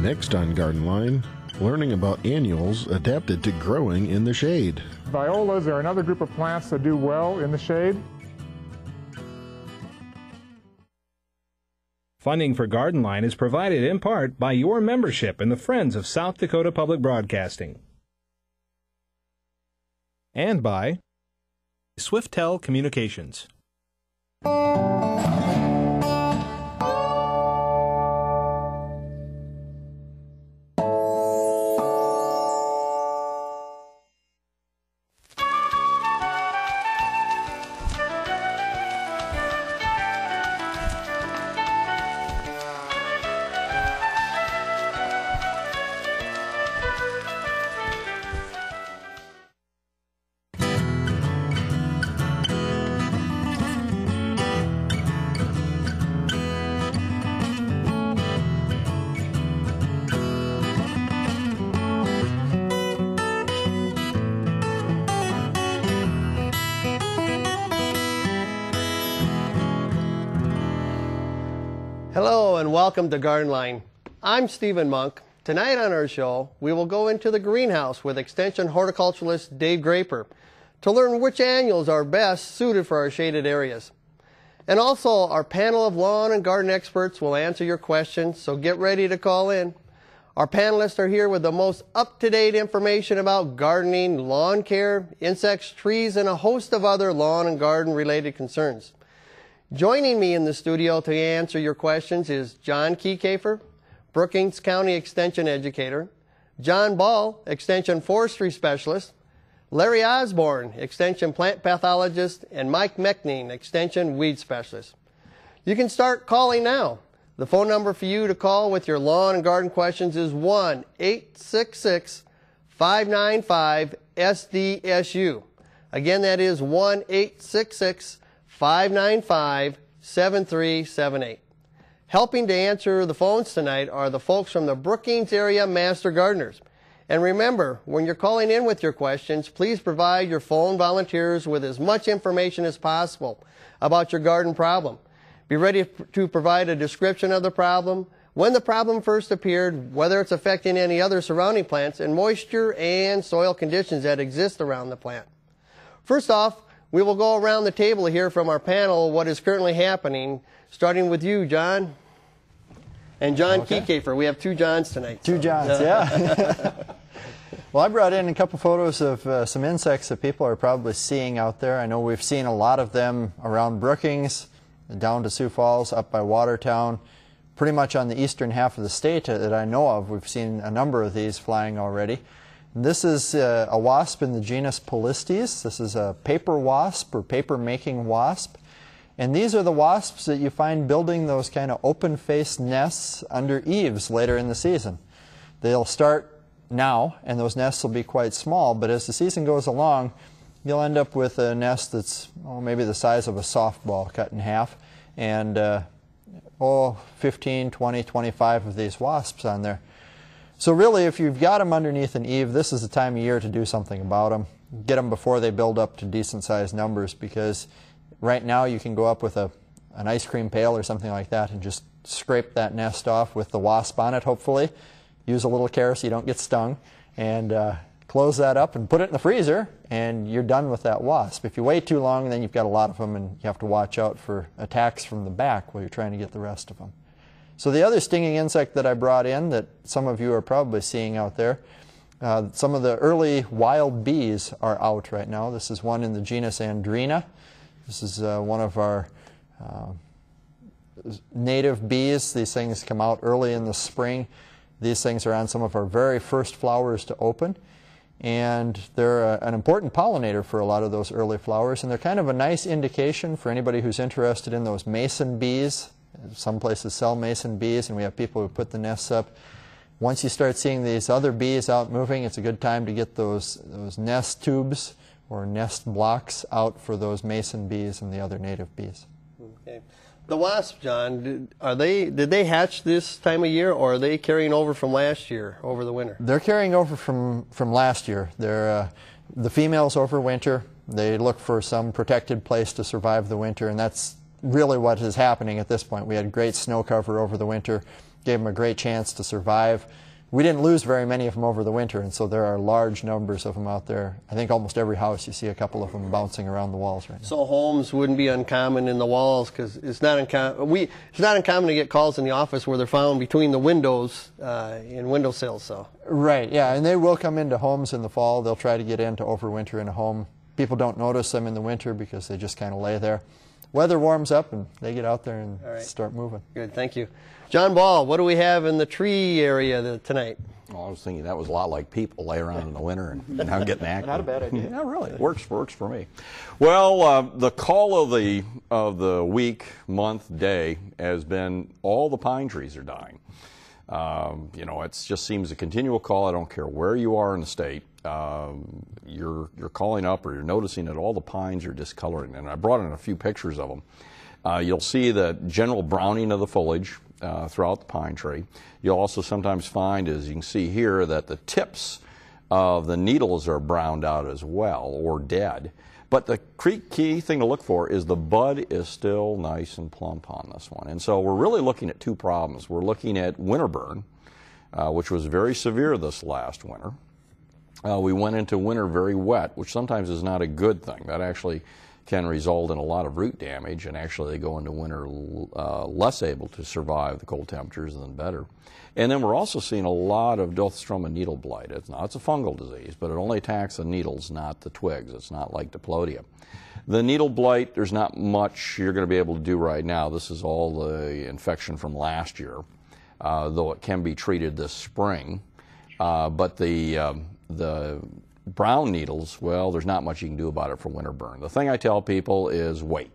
Next on Garden Line, learning about annuals adapted to growing in the shade. Violas are another group of plants that do well in the shade. Funding for Garden Line is provided in part by your membership in the Friends of South Dakota Public Broadcasting. And by Swiftel Communications. Hello and welcome to Garden Line. I'm Stephen Monk. Tonight on our show, we will go into the greenhouse with Extension Horticulturist Dave Graper to learn which annuals are best suited for our shaded areas. And also, our panel of lawn and garden experts will answer your questions, so get ready to call in. Our panelists are here with the most up-to-date information about gardening, lawn care, insects, trees, and a host of other lawn and garden-related concerns. Joining me in the studio to answer your questions is John Keycafer, Brookings County Extension Educator, John Ball, Extension Forestry Specialist, Larry Osborne, Extension Plant Pathologist, and Mike Meckning, Extension Weed Specialist. You can start calling now. The phone number for you to call with your lawn and garden questions is 1-866-595-SDSU. Again, that is 1-866-595-7378. Helping to answer the phones tonight are the folks from the Brookings Area Master Gardeners. And remember, when you're calling in with your questions, please provide your phone volunteers with as much information as possible about your garden problem. Be ready to provide a description of the problem, when the problem first appeared, whether it's affecting any other surrounding plants, and moisture and soil conditions that exist around the plant. First off, we will go around the table to hear from our panel what is currently happening, starting with you, John. And John Keycafer. We have two Johns tonight. Two Johns, yeah. Well, I brought in a couple photos of some insects that people are probably seeing out there. I know we've seen a lot of them around Brookings, down to Sioux Falls, up by Watertown. Pretty much on the eastern half of the state that I know of, we've seen a number of these flying already. This is a wasp in the genus Polistes. This is a paper wasp or paper-making wasp. And these are the wasps that you find building those kind of open-faced nests under eaves later in the season. They'll start now, and those nests will be quite small, but as the season goes along, you'll end up with a nest that's maybe the size of a softball cut in half, and 15, 20, 25 of these wasps on there. So really, if you've got them underneath an eave, this is the time of year to do something about them. Get them before they build up to decent-sized numbers, because right now you can go up with an ice cream pail or something like that and just scrape that nest off with the wasp on it, hopefully. Use a little care so you don't get stung, and close that up and put it in the freezer, and you're done with that wasp. If you wait too long, then you've got a lot of them, and you have to watch out for attacks from the back while you're trying to get the rest of them. So the other stinging insect that I brought in that some of you are probably seeing out there, some of the early wild bees are out right now. This is one in the genus Andrena. This is one of our native bees. These things come out early in the spring. These things are on some of our very first flowers to open. And they're an important pollinator for a lot of those early flowers. And they're kind of a nice indication for anybody who's interested in those mason bees. Some places sell mason bees, and we have people who put the nests up. Once you start seeing these other bees out moving, it's a good time to get those nest tubes or nest blocks out for those mason bees and the other native bees. Okay. The wasps, John, did they hatch this time of year, or are they carrying over from last year, over the winter? They're carrying over from last year. They're the females overwinter. They look for some protected place to survive the winter, and that's really what is happening at this point. We had great snow cover over the winter, gave them a great chance to survive. We didn't lose very many of them over the winter, and so there are large numbers of them out there. I think almost every house you see a couple of them bouncing around the walls right now. So homes wouldn't be uncommon in the walls, because it's not uncommon. It's not uncommon to get calls in the office where they're found between the windows in windowsills. So right, yeah, and they will come into homes in the fall. They'll try to get in to overwinter in a home. People don't notice them in the winter because they just kind of lay there. Weather warms up and they get out there and start moving. Good, thank you. John Ball, what do we have in the tree area tonight? Well, I was thinking that was a lot like people lay around in the winter and now getting active. Not a bad idea. Yeah, really, it works for me. Well, the call of the week, month, day has been all the pine trees are dying. You know, it just seems a continual call. I don't care where you are in the state. You're calling up or you're noticing that all the pines are discoloring. And I brought in a few pictures of them. You'll see the general browning of the foliage throughout the pine tree. You'll also sometimes find, as you can see here, that the tips of the needles are browned out as well or dead. But the key thing to look for is the bud is still nice and plump on this one. And so we're really looking at two problems. We're looking at winter burn, which was very severe this last winter. We went into winter very wet, which sometimes is not a good thing. That actually can result in a lot of root damage, and actually they go into winter less able to survive the cold temperatures than better. And then we're also seeing a lot of Dothrosoma needle blight. It's a fungal disease, but it only attacks the needles, not the twigs. It's not like Diplodia. The needle blight, there's not much you're going to be able to do right now. This is all the infection from last year, though it can be treated this spring. But the brown needles, well, there's not much you can do about it for winter burn. The thing I tell people is wait.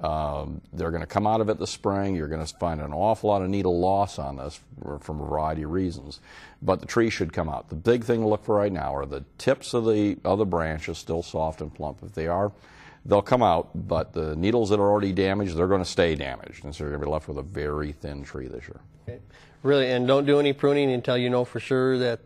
They're going to come out of it this spring. You're going to find an awful lot of needle loss on this from a variety of reasons. But the tree should come out. The big thing to look for right now are the tips of the branches still soft and plump. If they are, they'll come out. But the needles that are already damaged, they're going to stay damaged. And so you're going to be left with a very thin tree this year. Okay. Really, and don't do any pruning until you know for sure that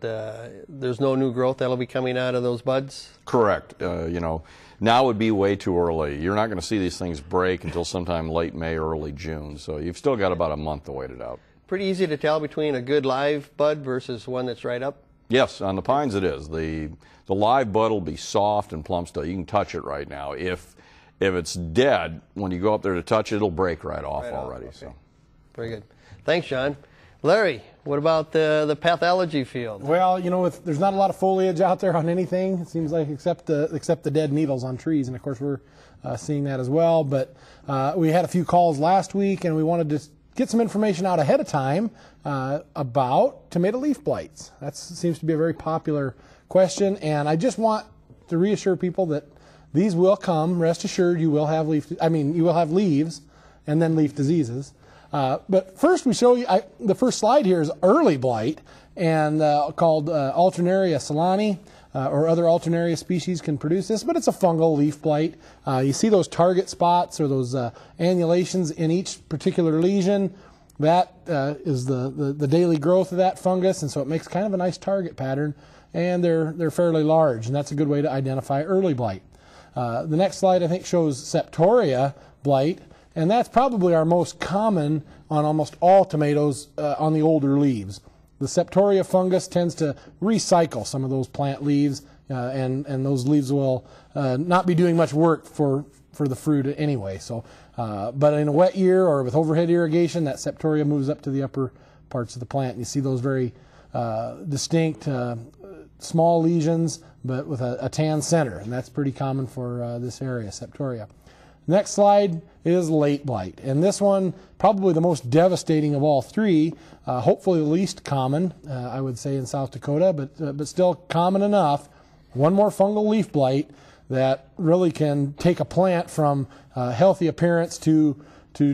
there's no new growth that'll be coming out of those buds? Correct. You know, now would be way too early. You're not going to see these things break until sometime late May or early June, so you've still got about a month to wait it out. Pretty easy to tell between a good live bud versus one that's right up? Yes, on the pines it is. The live bud will be soft and plump still. You can touch it right now. If it's dead, when you go up there to touch it, it'll break right off already. Okay. So. Very good. Thanks, John. Larry, what about the pathology field? Well, you know, there's not a lot of foliage out there on anything, it seems like, except the dead needles on trees, and of course we're seeing that as well. But we had a few calls last week, and we wanted to get some information out ahead of time about tomato leaf blights. That seems to be a very popular question, and I just want to reassure people that these will come. Rest assured, you will have leaves and then leaf diseases. But first we show you, the first slide here is early blight, and called Alternaria solani, or other Alternaria species can produce this, but it's a fungal leaf blight. You see those target spots or those annulations in each particular lesion. That is the daily growth of that fungus, and so it makes kind of a nice target pattern, and they're fairly large, and that's a good way to identify early blight. The next slide, I think, shows Septoria blight, and that's probably our most common on almost all tomatoes on the older leaves. The Septoria fungus tends to recycle some of those plant leaves, and those leaves will not be doing much work for the fruit anyway. So, but in a wet year or with overhead irrigation, that Septoria moves up to the upper parts of the plant. And you see those very distinct small lesions, but with a tan center, and that's pretty common for this area, Septoria. Next slide is late blight, and this one probably the most devastating of all three, hopefully the least common, I would say, in South Dakota, but still common enough. One more fungal leaf blight that really can take a plant from healthy appearance to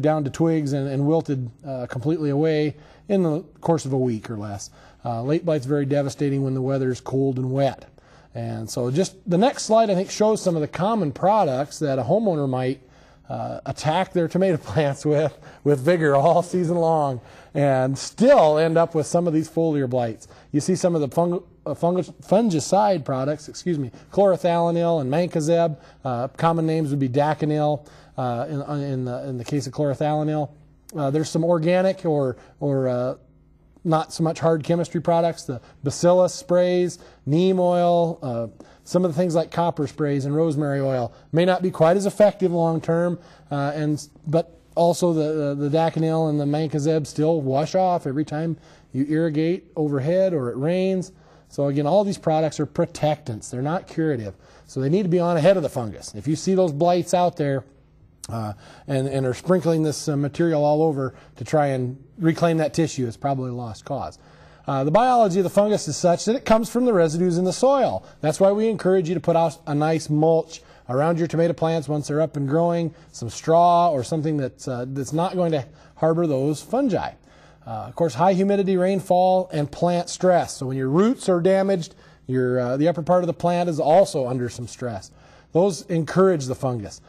down to twigs and wilted completely away in the course of a week or less. Late blight's very devastating when the weather's cold and wet. And so just the next slide, I think, shows some of the common products that a homeowner might attack their tomato plants with vigor all season long and still end up with some of these foliar blights. You see some of the fungicide products, chlorothalonil and mancozeb. Common names would be daconil in the case of chlorothalonil. There's some organic or not so much hard chemistry products, the bacillus sprays, neem oil, some of the things like copper sprays and rosemary oil may not be quite as effective long term, but also the daconil and the mancozeb still wash off every time you irrigate overhead or it rains. So again, all these products are protectants. They're not curative. So they need to be on ahead of the fungus. If you see those blights out there, and are sprinkling this material all over to try and reclaim that tissue, it's probably a lost cause. The biology of the fungus is such that it comes from the residues in the soil. That's why we encourage you to put out a nice mulch around your tomato plants once they're up and growing, some straw or something that's not going to harbor those fungi. Of course, high humidity, rainfall, and plant stress. So when your roots are damaged, the upper part of the plant is also under some stress. Those encourage the fungus.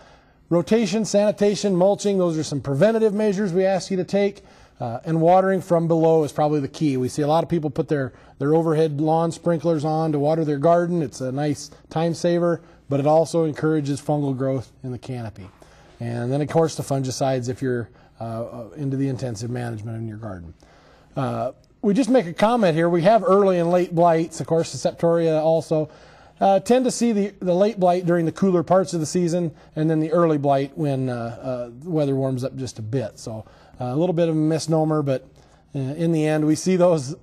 Rotation, sanitation, mulching, those are some preventative measures we ask you to take. And watering from below is probably the key. We see a lot of people put their overhead lawn sprinklers on to water their garden. It's a nice time saver, but it also encourages fungal growth in the canopy. And then, of course, the fungicides if you're into the intensive management in your garden. We just make a comment here. We have early and late blights. Of course, the septoria also. Tend to see the late blight during the cooler parts of the season, and then the early blight when the weather warms up just a bit. So a little bit of a misnomer, but in the end, we see those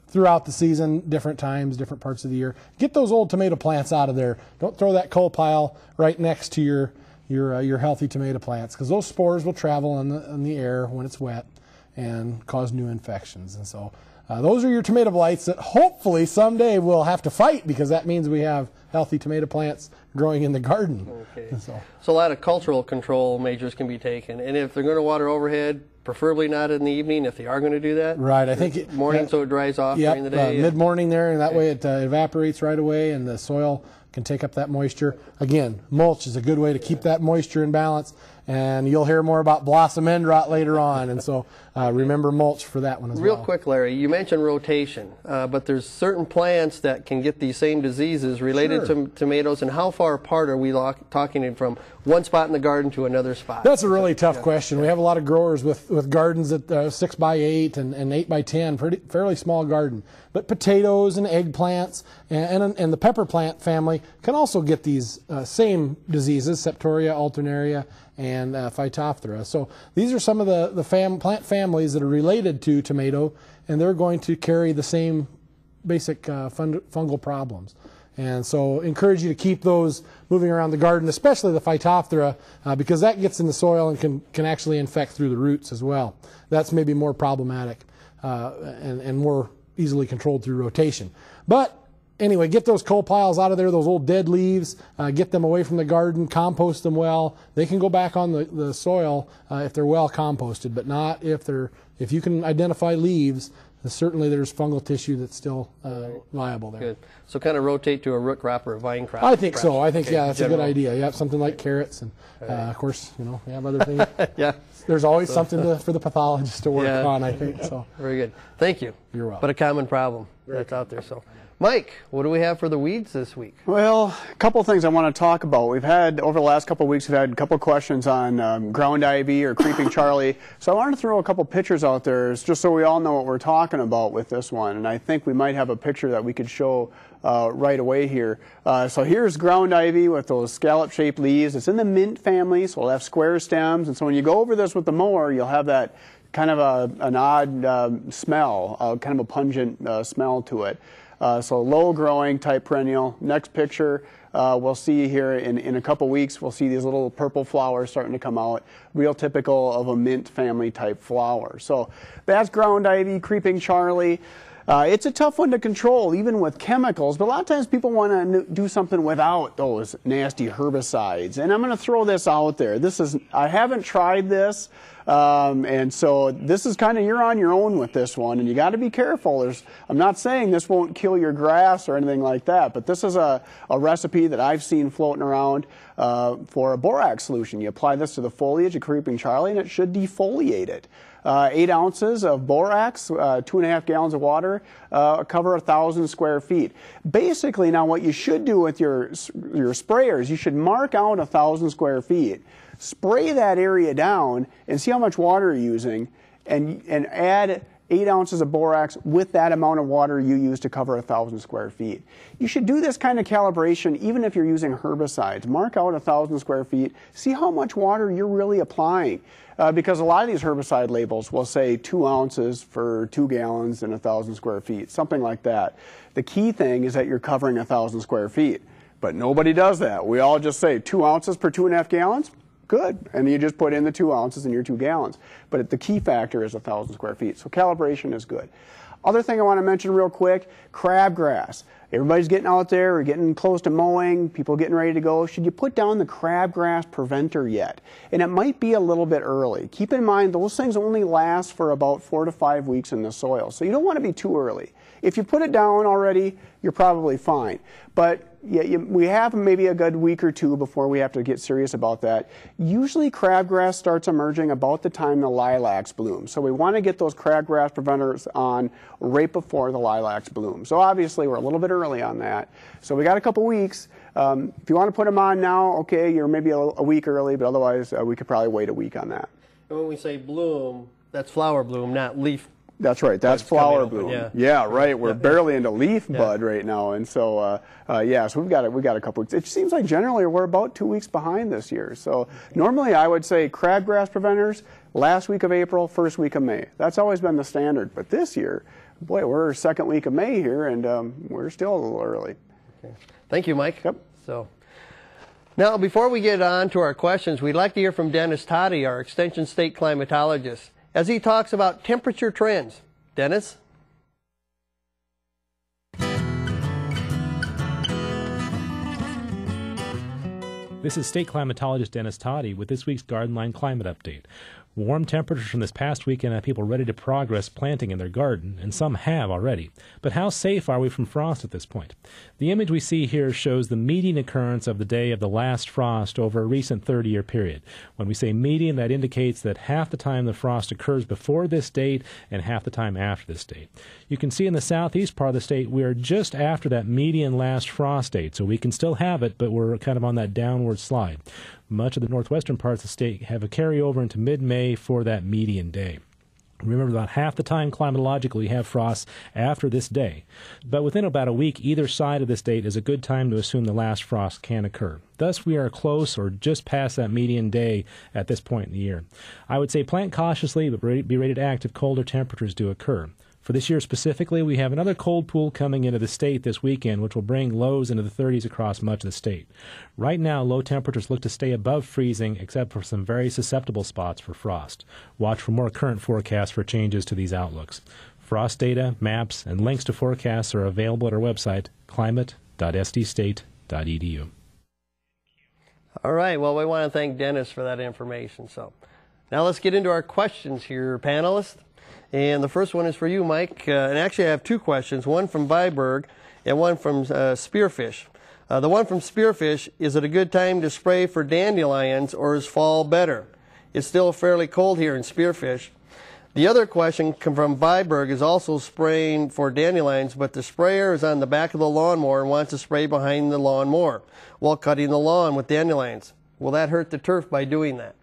throughout the season, different times, different parts of the year. Get those old tomato plants out of there. Don't throw that coal pile right next to your healthy tomato plants, because those spores will travel in the air when it's wet and cause new infections. And so those are your tomato blights that hopefully someday we'll have to fight, because that means we have healthy tomato plants growing in the garden. Okay. So a lot of cultural control measures can be taken. And if they're going to water overhead, preferably not in the evening if they are going to do that. Right. I think morning so it dries off during the day. Mid-morning there, and that way it evaporates right away and the soil can take up that moisture. Again, mulch is a good way to keep that moisture in balance. And you'll hear more about blossom end rot later on, and so remember mulch for that one as well. Real quick, Larry, you mentioned rotation, but there's certain plants that can get these same diseases related to tomatoes, and how far apart are we talking from one spot in the garden to another spot? That's a really tough question. We have a lot of growers with gardens at 6 by 8 and 8 by 10, fairly small garden. But potatoes and eggplants and the pepper plant family can also get these same diseases, Septoria, Alternaria, and Phytophthora. So these are some of the plant families that are related to tomato, and they're going to carry the same basic fungal problems. And so encourage you to keep those moving around the garden, especially the Phytophthora, because that gets in the soil and can actually infect through the roots as well. That's maybe more problematic and more easily controlled through rotation. But anyway, get those coal piles out of there, those old dead leaves, get them away from the garden, compost them well. They can go back on the soil if they're well composted, but not if you can identify leaves. Certainly there's fungal tissue that's still viable there. Good. So kind of rotate to a root crop or a vine crop. I think so. I think, that's a good idea. You have something like carrots, and of course, we have other things. Yeah. There's always something for the pathologist to work on, I think. So. Very good. Thank you. You're welcome. But a common problem that's out there. So, Mike, what do we have for the weeds this week? Well, a couple of things I want to talk about. We've had, over the last couple of weeks, we've had a couple of questions on ground ivy or creeping Charlie. So I wanted to throw a couple pictures out there just so we all know what we're talking about with this one. And I think we might have a picture that we could show right away here. So here's ground ivy with those scallop-shaped leaves. It's in the mint family, so it'll have square stems. And so when you go over this with the mower, you'll have that kind of an odd smell, kind of a pungent smell to it. So low-growing type perennial. Next picture, we'll see here in a couple weeks, we'll see these little purple flowers starting to come out, real typical of a mint family type flower. So that's ground ivy, creeping Charlie. It's a tough one to control, even with chemicals, but a lot of times people want to do something without those nasty herbicides. And I'm going to throw this out there. I haven't tried this, and so this is kind of, you're on your own with this one, and you got to be careful. I'm not saying this won't kill your grass or anything like that, but this is a recipe that I've seen floating around for a borax solution. You apply this to the foliage of creeping Charlie, and it should defoliate it. 8 ounces of borax, 2.5 gallons of water, cover 1,000 square feet. Basically, now what you should do with your sprayers, you should mark out 1,000 square feet, spray that area down, and see how much water you're using, and add 8 ounces of borax with that amount of water you use to cover 1,000 square feet. You should do this kind of calibration even if you're using herbicides. Mark out 1,000 square feet, see how much water you're really applying. Because a lot of these herbicide labels will say 2 ounces for 2 gallons and 1,000 square feet, something like that. The key thing is that you're covering 1,000 square feet. But nobody does that. We all just say 2 ounces per 2.5 gallons. Good, and you just put in the 2 ounces in your 2 gallons. But the key factor is 1,000 square feet, so calibration is good. Other thing I want to mention real quick, crabgrass. Everybody's getting out there, we're getting close to mowing, people getting ready to go. Should you put down the crabgrass preventer yet? And it might be a little bit early. Keep in mind, those things only last for about 4 to 5 weeks in the soil, so you don't want to be too early. If you put it down already, you're probably fine. But yeah, we have maybe a good week or two before we have to get serious about that. Usually crabgrass starts emerging about the time the lilacs bloom. So we want to get those crabgrass preventers on right before the lilacs bloom. So obviously we're a little bit early on that. So we got a couple weeks. If you want to put them on now, okay, you're maybe a week early, but otherwise we could probably wait a week on that. And when we say bloom, that's flower bloom, not leaf. That's right. That's flower bloom. Yeah, right. We're barely into leaf bud right now, and so yeah. So we've got a couple. It seems like generally we're about 2 weeks behind this year. So normally I would say crabgrass preventers last week of April, first week of May. That's always been the standard. But this year, boy, we're second week of May here, and we're still a little early. Okay. Thank you, Mike. Yep. So now before we get on to our questions, we'd like to hear from Dennis Toddy, our Extension State climatologist, as he talks about temperature trends. Dennis? This is state climatologist Dennis Toddy with this week's Garden Line Climate Update. Warm temperatures from this past weekend have people ready to progress planting in their garden, and some have already. But how safe are we from frost at this point? The image we see here shows the median occurrence of the day of the last frost over a recent 30-year period. When we say median, that indicates that half the time the frost occurs before this date and half the time after this date. You can see in the southeast part of the state we are just after that median last frost date, so we can still have it, but we're kind of on that downward slide. Much of the northwestern parts of the state have a carryover into mid-May for that median day. Remember, about half the time climatologically you have frosts after this day. But within about a week, either side of this date is a good time to assume the last frost can occur. Thus, we are close or just past that median day at this point in the year. I would say plant cautiously, but be ready to act if colder temperatures do occur. For this year specifically, we have another cold pool coming into the state this weekend, which will bring lows into the 30s across much of the state. Right now, low temperatures look to stay above freezing, except for some very susceptible spots for frost. Watch for more current forecasts for changes to these outlooks. Frost data, maps, and links to forecasts are available at our website, climate.sdstate.edu. All right, well, we want to thank Dennis for that information. So now let's get into our questions here, panelists. And the first one is for you, Mike. And actually, I have two questions, one from Viberg and one from Spearfish. The one from Spearfish, is it a good time to spray for dandelions, or is fall better? It's still fairly cold here in Spearfish. The other question from Viberg is also spraying for dandelions, but the sprayer is on the back of the lawnmower and wants to spray behind the lawnmower while cutting the lawn with dandelions. Will that hurt the turf by doing that?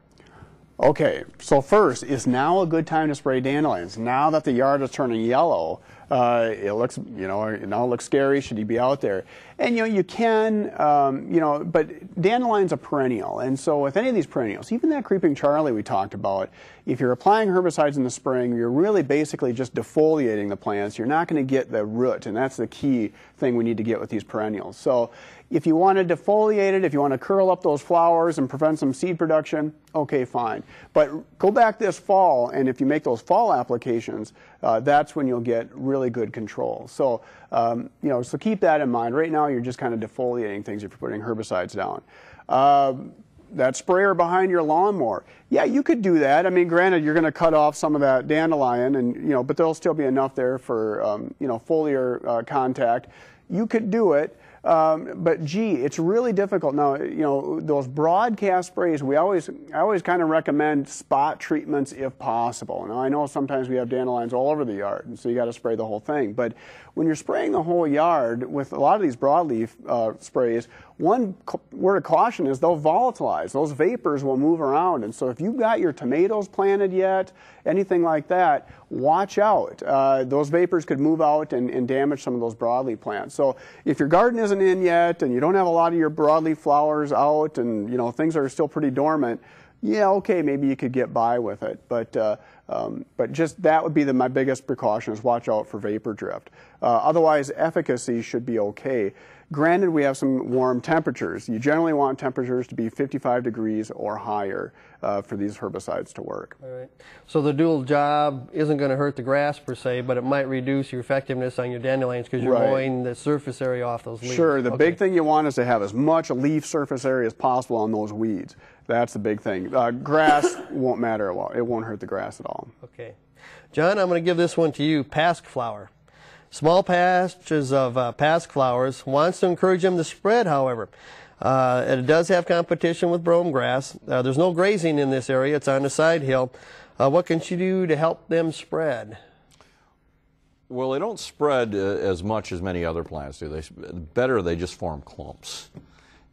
Okay, so first, is now a good time to spray dandelions? Now that the yard is turning yellow, it looks, now it looks scary. Should you be out there? And you can, but dandelions are perennial, and so with any of these perennials, even that creeping Charlie we talked about, if you're applying herbicides in the spring, you're really basically just defoliating the plants. You're not going to get the root, and that's the key thing we need to get with these perennials. So if you want to defoliate it, if you want to curl up those flowers and prevent some seed production, okay, fine. But go back this fall, and if you make those fall applications, that's when you'll get really good control. So, so keep that in mind. Right now, you're just kind of defoliating things if you're putting herbicides down. That sprayer behind your lawnmower, yeah, you could do that. I mean, granted, you're going to cut off some of that dandelion, and but there'll still be enough there for foliar contact. You could do it. But gee, it's really difficult. Now, you know, those broadcast sprays, I always kind of recommend spot treatments if possible. Now, I know sometimes we have dandelions all over the yard, and so you got to spray the whole thing. But when you're spraying the whole yard with a lot of these broadleaf sprays, one word of caution is they'll volatilize. Those vapors will move around. And so if you've got your tomatoes planted yet, anything like that, watch out. Those vapors could move out and damage some of those broadleaf plants. So if your garden isn't in yet and you don't have a lot of your broadleaf flowers out and, you know, things are still pretty dormant, yeah, okay, maybe you could get by with it. But just that would be my biggest precaution, is watch out for vapor drift. Otherwise, efficacy should be okay. Granted, we have some warm temperatures. You generally want temperatures to be 55 degrees or higher for these herbicides to work. All right. So the dual job isn't going to hurt the grass per se, but it might reduce your effectiveness on your dandelions because you're mowing the surface area off those leaves. Sure. The big thing you want is to have as much leaf surface area as possible on those weeds. That's the big thing. Grass won't matter a lot. It won't hurt the grass at all. Okay. John, I'm going to give this one to you. Pasque flower. Small patches of pasque flowers. Wants to encourage them to spread, however. It does have competition with brome grass. There's no grazing in this area. It's on the side hill. What can she do to help them spread? Well, they don't spread as much as many other plants do. They just form clumps.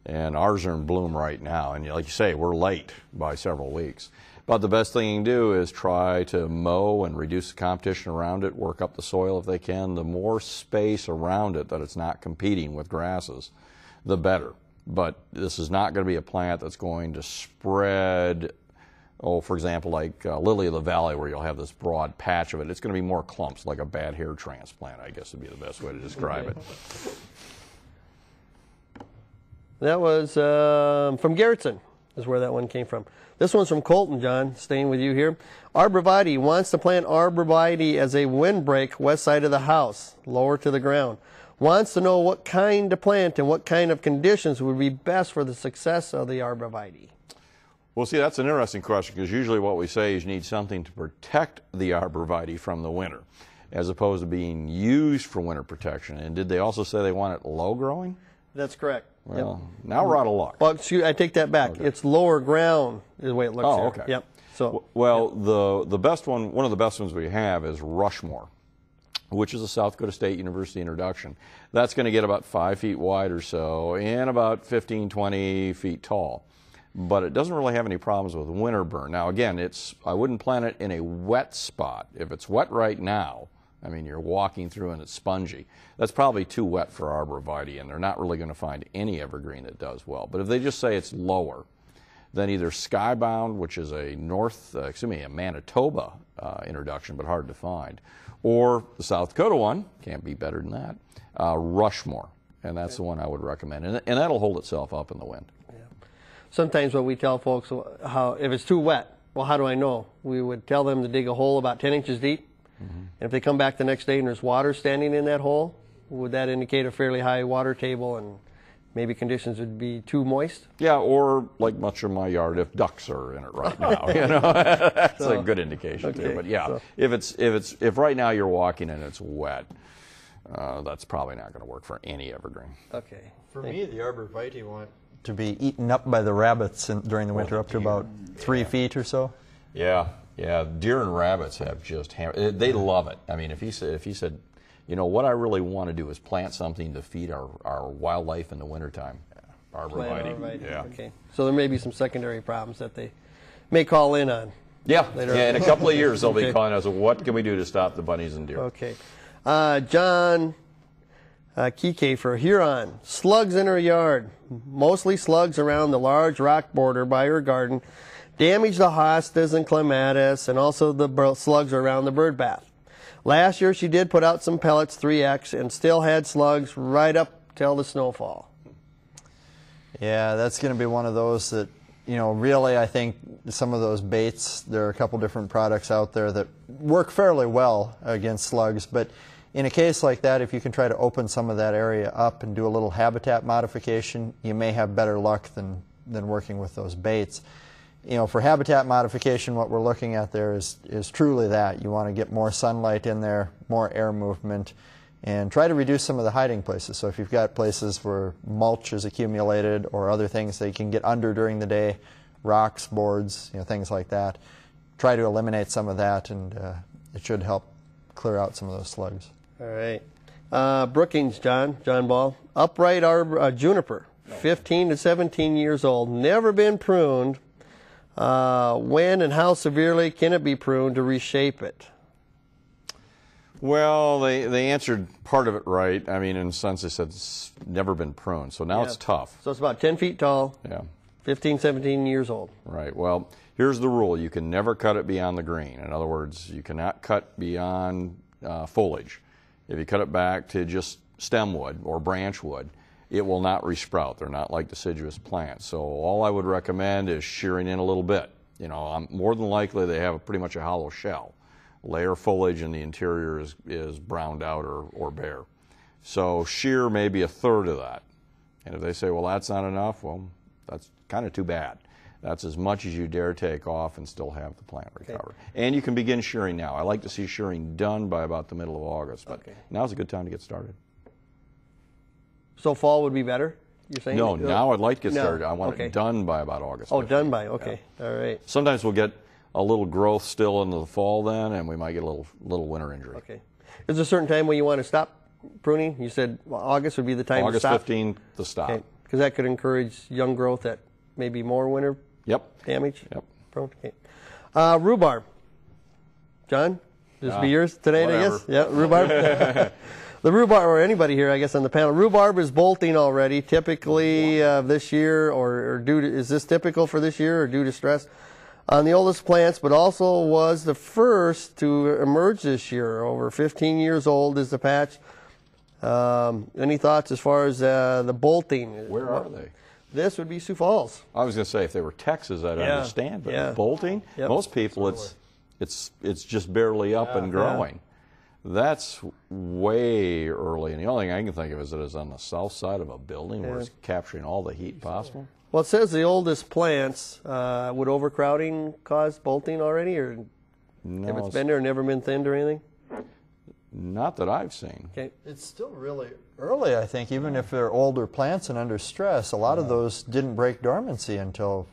And ours are in bloom right now. And like you say, we're late by several weeks. But the best thing you can do is try to mow and reduce the competition around it, work up the soil if they can. The more space around it that it's not competing with grasses, the better. But this is not going to be a plant that's going to spread, for example, like lily of the valley, where you'll have this broad patch of it. It's going to be more clumps, like a bad hair transplant, I guess would be the best way to describe it. That was from Garrettson, is where that one came from. This one's from Colton, John, staying with you here. Arborvitae wants to plant arborvitae as a windbreak west side of the house, lower to the ground. Wants to know what kind to plant and what kind of conditions would be best for the success of the arborvitae. Well, see, that's an interesting question, because usually what we say is you need something to protect the arborvitae from the winter, as opposed to being used for winter protection. And did they also say they want it low growing? That's correct. Well, now we're out of luck. Well, excuse, I take that back. Okay. It's lower ground is the way it looks here. Okay. Yep. So, well, the best one of the best ones we have is Rushmore, which is a South Dakota State University introduction. That's going to get about 5 feet wide or so and about 15, 20 feet tall. But it doesn't really have any problems with winter burn. Now, again, I wouldn't plant it in a wet spot. If it's wet right now, I mean, you're walking through and it's spongy, that's probably too wet for arborvitae, and they're not really going to find any evergreen that does well. But if they just say it's lower, then either Skybound, which is a a Manitoba introduction, but hard to find, or the South Dakota one, can't be better than that, Rushmore, and that's the one I would recommend, and that'll hold itself up in the wind. Yeah. Sometimes what we tell folks, if it's too wet, well, how do I know? We would tell them to dig a hole about 10 inches deep. Mm-hmm. And if they come back the next day and there's water standing in that hole, would that indicate a fairly high water table and maybe conditions would be too moist? Yeah, or like much of my yard, if ducks are in it right now, you know, that's a good indication too. But yeah, if right now you're walking and it's wet, that's probably not going to work for any evergreen. Okay. For me, the arborvitae want to be eaten up by the rabbits during the winter, up to about 3 feet or so. Yeah. Yeah, deer and rabbits have just they love it. I mean, if he said, you know, what I really want to do is plant something to feed our wildlife in the wintertime, arborvitae. Yeah. Okay. So there may be some secondary problems that they may call in on. Yeah. Yeah. In a couple of years, they'll be calling us. What can we do to stop the bunnies and deer? Okay. John Kike for Huron. Slugs in her yard. Mostly slugs around the large rock border by her garden. Damage the hostas and clematis, and also the slugs around the bird bath. Last year she did put out some pellets, 3X, and still had slugs right up till the snowfall. Yeah, that's going to be one of those that, you know, really I think some of those baits, there are a couple different products out there that work fairly well against slugs, but in a case like that, if you can try to open some of that area up and do a little habitat modification, you may have better luck than working with those baits. You know, for habitat modification, what we're looking at there is truly that. You want to get more sunlight in there, more air movement, and try to reduce some of the hiding places. So if you've got places where mulch is accumulated or other things they can get under during the day, rocks, boards, things like that, try to eliminate some of that, and it should help clear out some of those slugs. All right. Brookings, John Ball. Upright juniper, 15 to 17 years old, never been pruned. When and how severely can it be pruned to reshape it? Well, they answered part of it right. I mean, in a sense, they said it's never been pruned, so now it's tough. So it's about 10 feet tall, Yeah. 15, 17 years old. Right. Well, here's the rule. You can never cut it beyond the green. In other words, you cannot cut beyond foliage. If you cut it back to just stem wood or branch wood, it will not resprout. They're not like deciduous plants. So all I would recommend is shearing in a little bit. More than likely they have pretty much a hollow shell. Layer foliage and the interior is browned out or bare. So shear maybe a third of that. And if they say, well, that's not enough, well, that's kind of too bad. That's as much as you dare take off and still have the plant recover. And you can begin shearing now. I like to see shearing done by about the middle of August, but now's a good time to get started. So fall would be better, you're saying? No, now I'd like to get started. I want it done by about August. Oh, done by, okay. Yeah. All right. Sometimes we'll get a little growth still into the fall then, and we might get a little winter injury. Okay. Is there a certain time when you want to stop pruning? You said August would be the time to stop? August 15th to stop. Okay. Because that could encourage young growth that may be more winter damage? Yep. Prone? Okay. Rhubarb. John, this will be yours tonight, whatever. I guess? Yeah, rhubarb. The rhubarb, or anybody here, I guess, on the panel. Rhubarb is bolting already, typically this year, or due to, is this typical for this year or due to stress on the oldest plants, but also was the first to emerge this year. Over 15 years old is the patch. Any thoughts as far as the bolting? Where are they? This would be Sioux Falls. I was going to say if they were Texas, I'd understand, but bolting, most people it's just barely up and growing. That's way early, and the only thing I can think of is that it's on the south side of a building where it's capturing all the heat possible. Well, it says the oldest plants, would overcrowding cause bolting already, or No, if it's been there, never been thinned or anything? not that I've seen. Okay. It's still really early, I think, even if they're older plants and under stress. A lot of those didn't break dormancy until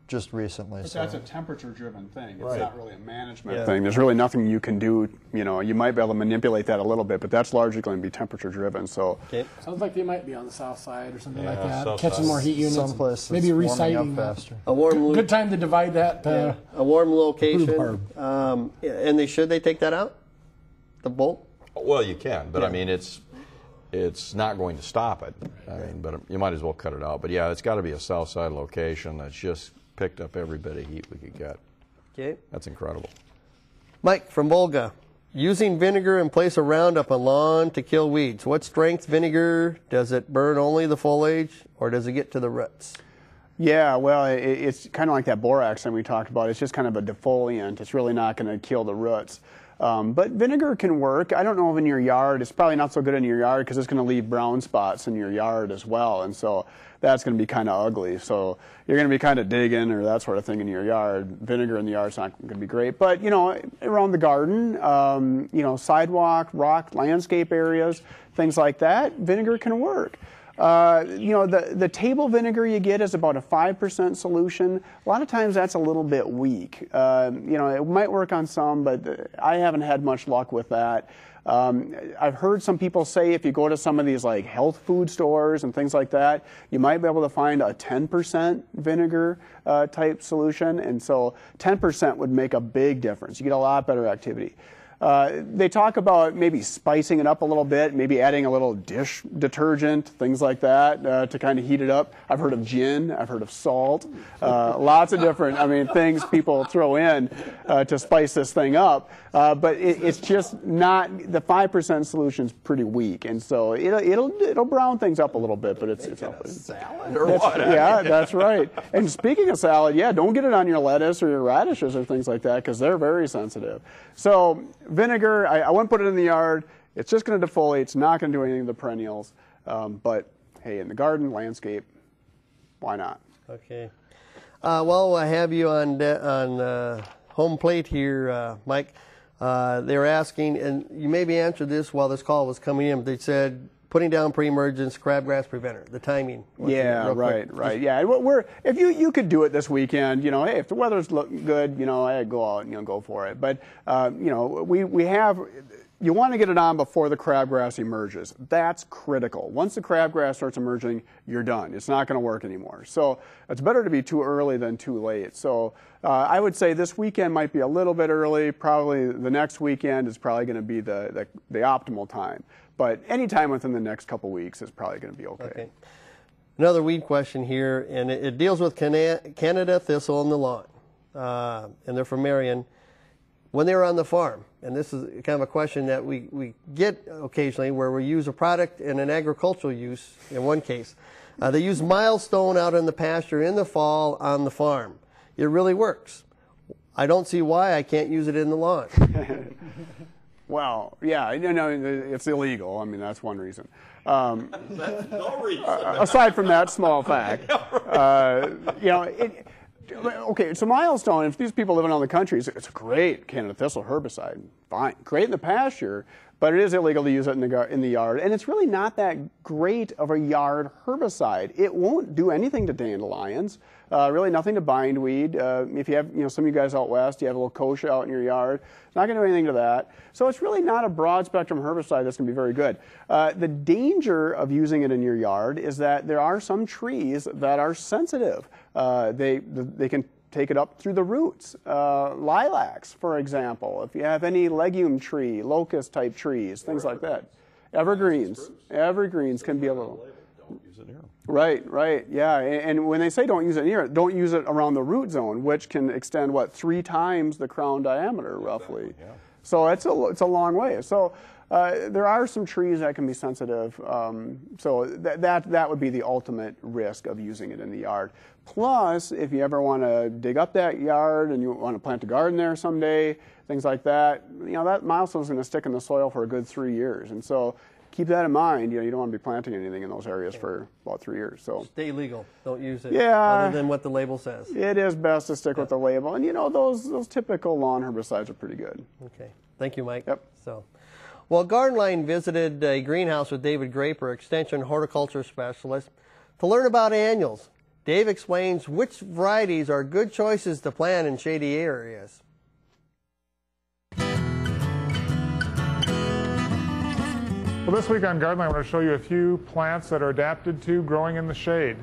just recently. But that's a temperature-driven thing. It's not really a management Yeah. thing. There's really nothing you can do. You might be able to manipulate that a little bit, but that's largely going to be temperature-driven. So Okay. Sounds like they might be on the south side or something like Yeah, that, south catching side. more heat units. Someplace maybe that's warming reciting up faster. A warm Good time to divide that. a warm location. Rhubarb. And should they take that out? The bolt? Well, you can, but I mean, it's not going to stop it. I mean, but you might as well cut it out. But yeah, it's got to be a south side location that's just picked up every bit of heat we could get. Okay. That's incredible. Mike from Volga. Using vinegar in place of Roundup on lawn to kill weeds. What strength vinegar? Does it burn only the foliage, or does it get to the roots? yeah, well, it's kind of like that borax that we talked about. It's just kind of a defoliant. It's really not going to kill the roots. But vinegar can work. I don't know if in your yard, it's probably not so good in your yard because it's going to leave brown spots in your yard as well. And so that's going to be kind of ugly. So you're going to be kind of digging or that sort of thing in your yard. Vinegar in the yard is not going to be great. But, around the garden, sidewalk, rock, landscape areas, things like that, vinegar can work. The table vinegar you get is about a 5% solution. A lot of times that's a little bit weak. It might work on some, but I haven't had much luck with that. I've heard some people say if you go to some of these like health food stores and things like that, you might be able to find a 10% vinegar type solution. And so 10% would make a big difference. You get a lot better activity. They talk about maybe spicing it up a little bit, maybe adding a little dish detergent, things like that, to kind of heat it up. I've heard of gin, I've heard of salt, lots of different, things people throw in to spice this thing up. But it's just not, the 5% solution's pretty weak, and so it'll brown things up a little bit, but it's Salad or what? Yeah, that's right. And speaking of salad, don't get it on your lettuce or your radishes or things like that because they're very sensitive. So vinegar, I wouldn't put it in the yard. It's just going to defoliate. It's not going to do anything to the perennials. But hey, in the garden, landscape, why not? Okay. Well, I have you on home plate here, Mike. They were asking, and you maybe answered this while this call was coming in, but they said putting down pre-emergence crabgrass preventer, the timing. Yeah, right. Yeah, if you could do it this weekend, hey, if the weather's looking good, I'd go out and go for it. But you want to get it on before the crabgrass emerges. That's critical. Once the crabgrass starts emerging, you're done. It's not going to work anymore. So it's better to be too early than too late. So I would say this weekend might be a little bit early. Probably the next weekend is probably going to be the optimal time. But any time within the next couple weeks is probably going to be okay. Another weed question here, and it deals with Canada thistle on the lawn. And they're from Marion. When they were on the farm, and this is kind of a question that we get occasionally, where we use a product in an agricultural use, in one case. They use Milestone out in the pasture in the fall on the farm. It really works. I don't see why I can't use it in the lawn. Well, yeah, it's illegal. I mean, that's one reason. That's no reason. Aside from that small fact, okay, so Milestone, if these people living on the country, it's a great Canada thistle herbicide. Fine. Great in the pasture, but it is illegal to use it in the yard. And it's really not that great of a yard herbicide. It won't do anything to dandelions. Really nothing to bindweed. If you have, some of you guys out west, you have a little kochia out in your yard. It's not going to do anything to that. So it's really not a broad spectrum herbicide that's going to be very good. The danger of using it in your yard is that there are some trees that are sensitive. They can take it up through the roots. Lilacs, for example. If you have any legume tree, locust type trees, things like that. Evergreens can be a little. Don't use it here. Right, yeah. And when they say don't use it near it, don't use it around the root zone, which can extend, 3 times the crown diameter, roughly. Exactly, yeah. So it's a long way. So there are some trees that can be sensitive. So that would be the ultimate risk of using it in the yard. Plus, if you ever want to dig up that yard and you want to plant a garden there someday, things like that, that Milestone's going to stick in the soil for a good 3 years. And so keep that in mind. You don't want to be planting anything in those areas for about 3 years. So stay legal. Don't use it other than what the label says. It is best to stick with the label. And those typical lawn herbicides are pretty good. Okay. Thank you, Mike. Yep. Well, Garden Line visited a greenhouse with David Graper, Extension Horticulture Specialist, to learn about annuals. Dave explains which varieties are good choices to plant in shady areas. Well, this week on Garden Line, I want to show you a few plants that are adapted to growing in the shade.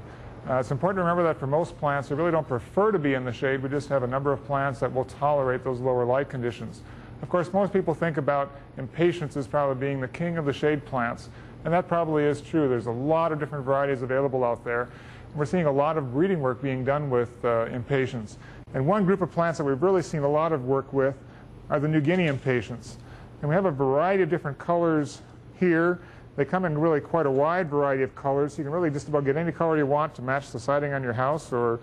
It's important to remember that for most plants, they really don't prefer to be in the shade. We just have a number of plants that will tolerate those lower light conditions. Of course, most people think about impatiens as probably being the king of the shade plants, and that probably is true. There's a lot of different varieties available out there. We're seeing a lot of breeding work being done with impatiens. And one group of plants that we've really seen a lot of work with are the New Guinea impatiens. And we have a variety of different colors here. They come in really quite a wide variety of colors. You can really just about get any color you want to match the siding on your house, or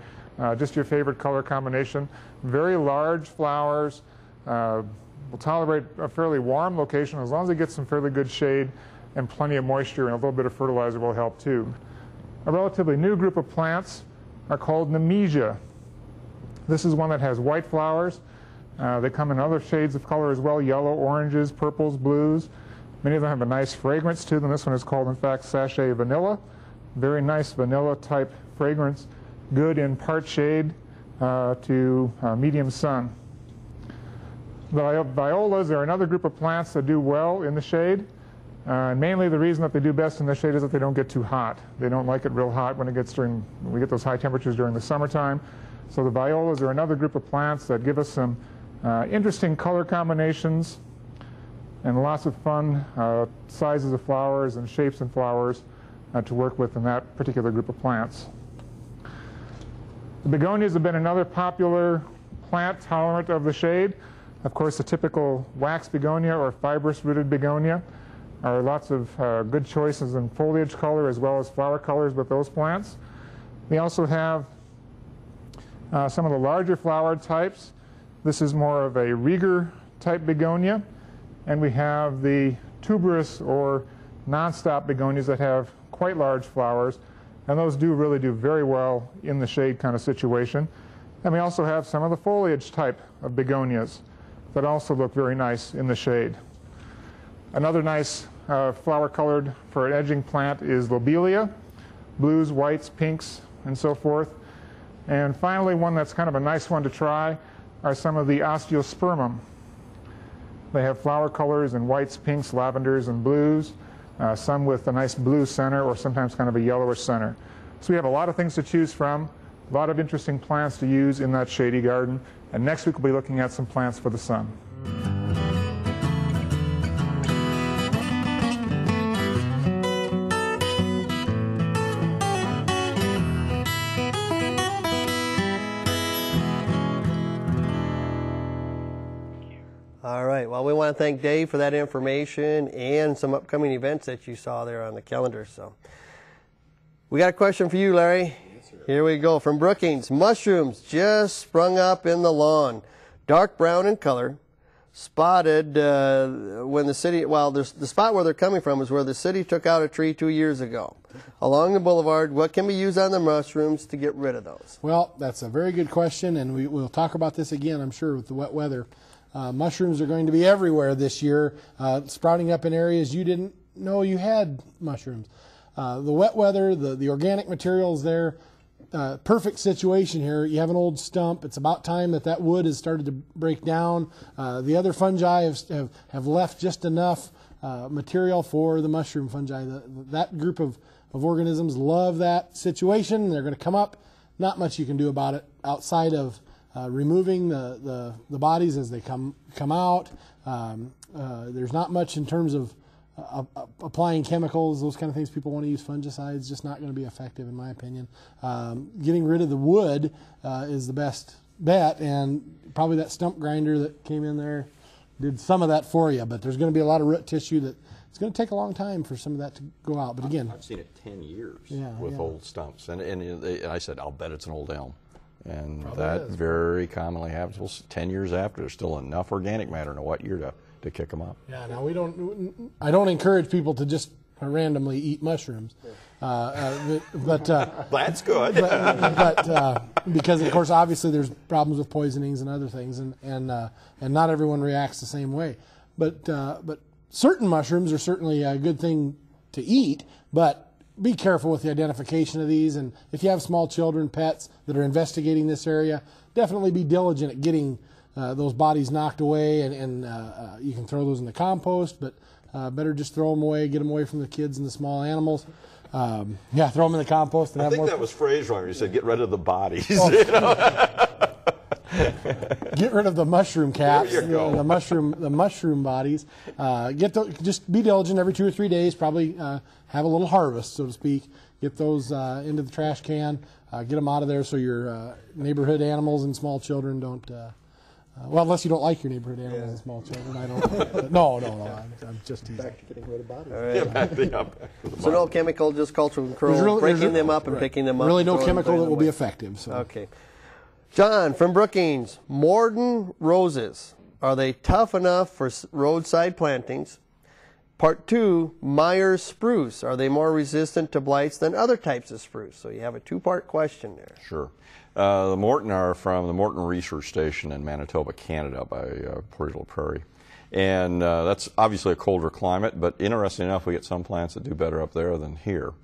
just your favorite color combination. Very large flowers. Will tolerate a fairly warm location as long as it gets some fairly good shade and plenty of moisture, and a little bit of fertilizer will help too. A relatively new group of plants are called Nemesia. This is one that has white flowers. They come in other shades of color as well, yellow, oranges, purples, blues. Many of them have a nice fragrance to them. This one is called, in fact, Sachet Vanilla. Very nice vanilla type fragrance, good in part shade to medium sun. The violas are another group of plants that do well in the shade. And mainly the reason that they do best in the shade is that they don't get too hot. They don't like it real hot when we get those high temperatures during the summertime. So the violas are another group of plants that give us some interesting color combinations and lots of fun sizes of flowers and shapes of flowers to work with in that particular group of plants. The begonias have been another popular plant tolerant of the shade. Of course, the typical wax begonia or fibrous-rooted begonia are lots of good choices in foliage color as well as flower colors with those plants. We also have some of the larger flowered types. This is more of a Rieger type begonia. And we have the tuberous or non-stop begonias that have quite large flowers. And those really do very well in the shade kind of situation. And we also have some of the foliage type of begonias. that also look very nice in the shade. Another nice flower colored for an edging plant is lobelia, blues, whites, pinks, and so forth. And finally, one that's kind of a nice one to try are some of the osteospermum. They have flower colors in whites, pinks, lavenders, and blues, some with a nice blue center or sometimes kind of a yellowish center. So we have a lot of things to choose from, a lot of interesting plants to use in that shady garden. And next week we'll be looking at some plants for the sun. All right, well, we want to thank Dave for that information and some upcoming events that you saw there on the calendar. So, we got a question for you, Larry. Yes, sir. Here we go from Brookings. Mushrooms just sprung up in the lawn, dark brown in color, spotted when the city, well, the spot where they're coming from is where the city took out a tree 2 years ago. Along the boulevard, what can we use on the mushrooms to get rid of those? Well, that's a very good question, and we'll talk about this again, I'm sure, with the wet weather. Mushrooms are going to be everywhere this year, sprouting up in areas you didn't know you had mushrooms. The wet weather, the organic materials there, perfect situation here. You have an old stump. It's about time that wood has started to break down. The other fungi have left just enough material for the mushroom fungi. That group of organisms love that situation. They're going to come up. Not much you can do about it outside of removing the bodies as they come out. There's not much in terms of applying chemicals, those kind of things. People want to use fungicides, just not going to be effective in my opinion. Getting rid of the wood is the best bet, and probably that stump grinder that came in there did some of that for you, but there's going to be a lot of root tissue that it's going to take a long time for some of that to go out. But again, I've seen it 10 years with old stumps, and I said, I'll bet it's an old elm. And probably that very commonly happens. Well, 10 years after, there's still enough organic matter in a wet year to kick them up. Yeah, now I don't encourage people to just randomly eat mushrooms. But that's good. but because of course, obviously, there's problems with poisonings and other things, and not everyone reacts the same way. But certain mushrooms are certainly a good thing to eat, but be careful with the identification of these, and if you have small children, pets that are investigating this area, definitely be diligent at getting those bodies knocked away, and you can throw those in the compost, but better just throw them away, get them away from the kids and the small animals. Yeah, throw them in the compost. And I have think more. that was phrased wrong. You said get rid of the bodies. Oh. You know? Get rid of the mushroom caps, the mushroom bodies. Just be diligent every 2 or 3 days. Probably have a little harvest, so to speak. Get those into the trash can. Get them out of there so your neighborhood animals and small children don't. Well, unless you don't like your neighborhood animals and small children, I don't. No, I'm just teasing. Back to getting rid of bodies. All right. So no chemical, just cultural control, breaking them up and picking them up. Really, no chemical that will be effective. So. Okay. John from Brookings, Morden roses. Are they tough enough for roadside plantings? Part 2, Myers spruce. Are they more resistant to blights than other types of spruce? So you have a 2-part question there. Sure. The Morton are from the Morton Research Station in Manitoba, Canada, by Port Prairie. And that's obviously a colder climate, but interesting enough, we get some plants that do better up there than here.